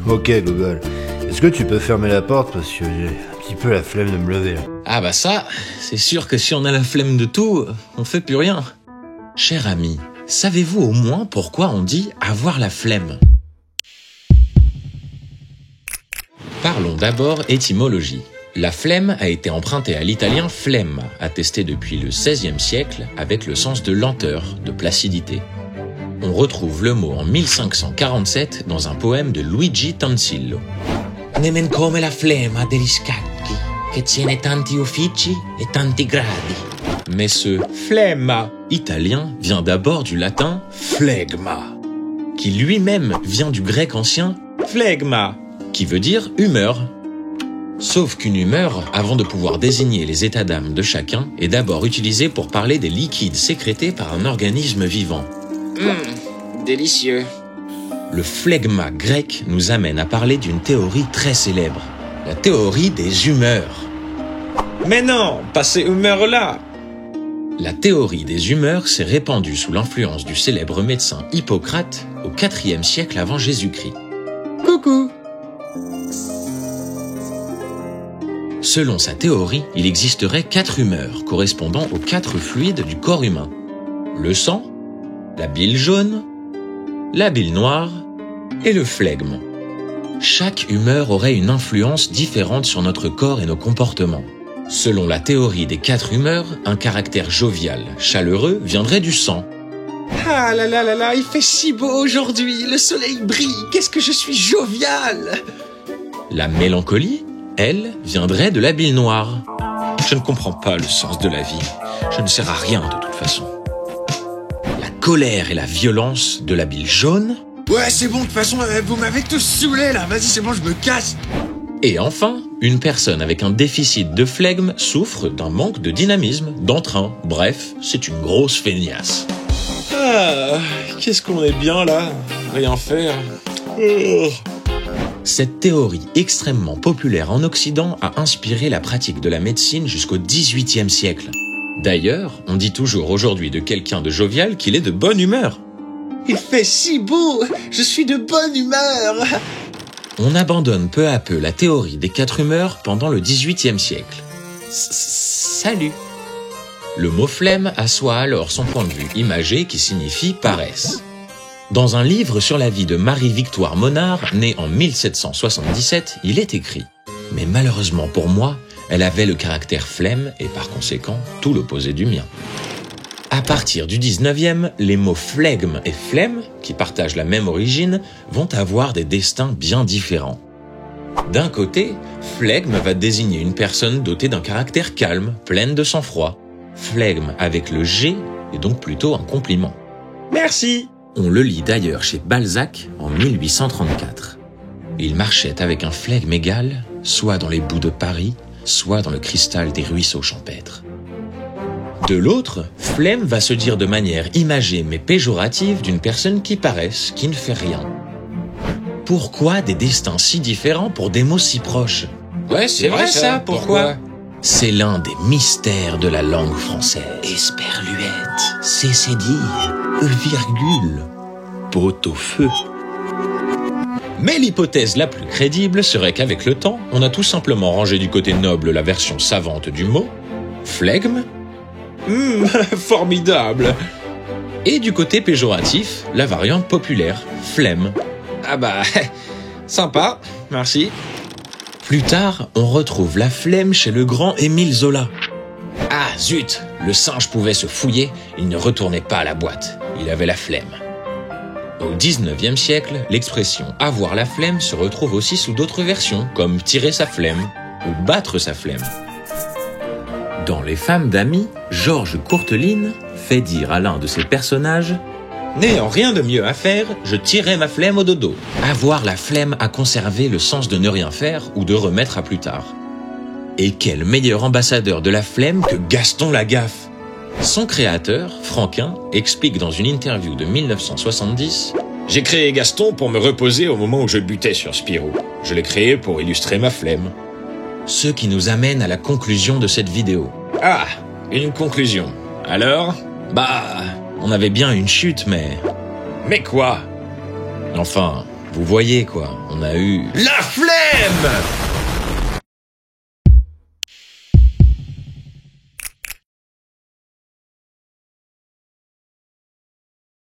Ok Google, est-ce que tu peux fermer la porte parce que j'ai un petit peu la flemme de me lever là. Ah bah ça, c'est sûr que si on a la flemme de tout, on fait plus rien. Cher ami, savez-vous au moins pourquoi on dit avoir la flemme ? Parlons d'abord étymologie. La flemme a été empruntée à l'italien flemma, attesté depuis le XVIe siècle avec le sens de lenteur, de placidité. On retrouve le mot en 1547 dans un poème de Luigi Tansillo. Nemen come la flemma degli scacchi, che tiene tanti uffici e tanti gradi. Mais ce flemma italien vient d'abord du latin phlegma, qui lui-même vient du grec ancien phlegma, qui veut dire humeur. Sauf qu'une humeur, avant de pouvoir désigner les états d'âme de chacun, est d'abord utilisée pour parler des liquides sécrétés par un organisme vivant. Délicieux. Le phlegma grec nous amène à parler d'une théorie très célèbre, la théorie des humeurs. Mais non, pas ces humeurs-là. La théorie des humeurs s'est répandue sous l'influence du célèbre médecin Hippocrate au IVe siècle avant Jésus-Christ. Coucou. Selon sa théorie, il existerait 4 humeurs correspondant aux 4 fluides du corps humain. Le sang, la bile jaune, la bile noire et le flegme. Chaque humeur aurait une influence différente sur notre corps et nos comportements. Selon la théorie des 4 humeurs, un caractère jovial, chaleureux viendrait du sang. Ah là là là là, il fait si beau aujourd'hui, le soleil brille, qu'est-ce que je suis jovial. La mélancolie, elle, viendrait de la bile noire. Je ne comprends pas le sens de la vie. Je ne sers à rien de toute façon. La colère et la violence de la bile jaune. Ouais, c'est bon, de toute façon, vous m'avez tous saoulé là, vas-y, c'est bon, je me casse. Et enfin, une personne avec un déficit de flegme souffre d'un manque de dynamisme, d'entrain. Bref, c'est une grosse feignasse. Ah, qu'est-ce qu'on est bien là, rien faire. Cette théorie extrêmement populaire en Occident a inspiré la pratique de la médecine jusqu'au XVIIIe siècle. D'ailleurs, on dit toujours aujourd'hui de quelqu'un de jovial qu'il est de bonne humeur. Il fait si beau, je suis de bonne humeur. On abandonne peu à peu la théorie des 4 humeurs pendant le XVIIIe siècle. Salut. Le mot flemme assoit alors son point de vue imagé qui signifie paresse. Dans un livre sur la vie de Marie-Victoire Monard, née en 1777, il est écrit « Mais malheureusement pour moi, elle avait le caractère flemme et par conséquent tout l'opposé du mien ». À partir du 19e, les mots flegme et flemme, qui partagent la même origine, vont avoir des destins bien différents. D'un côté, flegme va désigner une personne dotée d'un caractère calme, pleine de sang-froid. Flegme avec le G est donc plutôt un compliment. Merci. On le lit d'ailleurs chez Balzac en 1834. Il marchait avec un flegme égal, soit dans les boues de Paris, soit dans le cristal des ruisseaux champêtres. De l'autre, flemme va se dire de manière imagée mais péjorative d'une personne qui paresse, qui ne fait rien. Pourquoi des destins si différents pour des mots si proches ? Ouais, c'est vrai ça, pourquoi ? C'est l'un des mystères de la langue française. Esperluette, cécédille, virgule, pot au feu. Mais l'hypothèse la plus crédible serait qu'avec le temps, on a tout simplement rangé du côté noble la version savante du mot, flegme, formidable. et du côté péjoratif, la variante populaire, flemme. Ah bah, sympa, merci. Plus tard, on retrouve la flemme chez le grand Émile Zola. Ah zut, le singe pouvait se fouiller, il ne retournait pas à la boîte, il avait la flemme. Au 19e siècle, l'expression « avoir la flemme » se retrouve aussi sous d'autres versions, comme « tirer sa flemme » ou « battre sa flemme ». Dans Les femmes d'amis, Georges Courteline fait dire à l'un de ses personnages « N'ayant rien de mieux à faire, je tirais ma flemme au dodo ». Avoir la flemme a conservé le sens de ne rien faire ou de remettre à plus tard. Et quel meilleur ambassadeur de la flemme que Gaston Lagaffe ? Son créateur, Franquin, explique dans une interview de 1970 « J'ai créé Gaston pour me reposer au moment où je butais sur Spirou. Je l'ai créé pour illustrer ma flemme. » Ce qui nous amène à la conclusion de cette vidéo. Ah, une conclusion. Alors ? Bah, on avait bien une chute, mais... Mais quoi ? Enfin, Vous voyez quoi, on a eu... La flemme!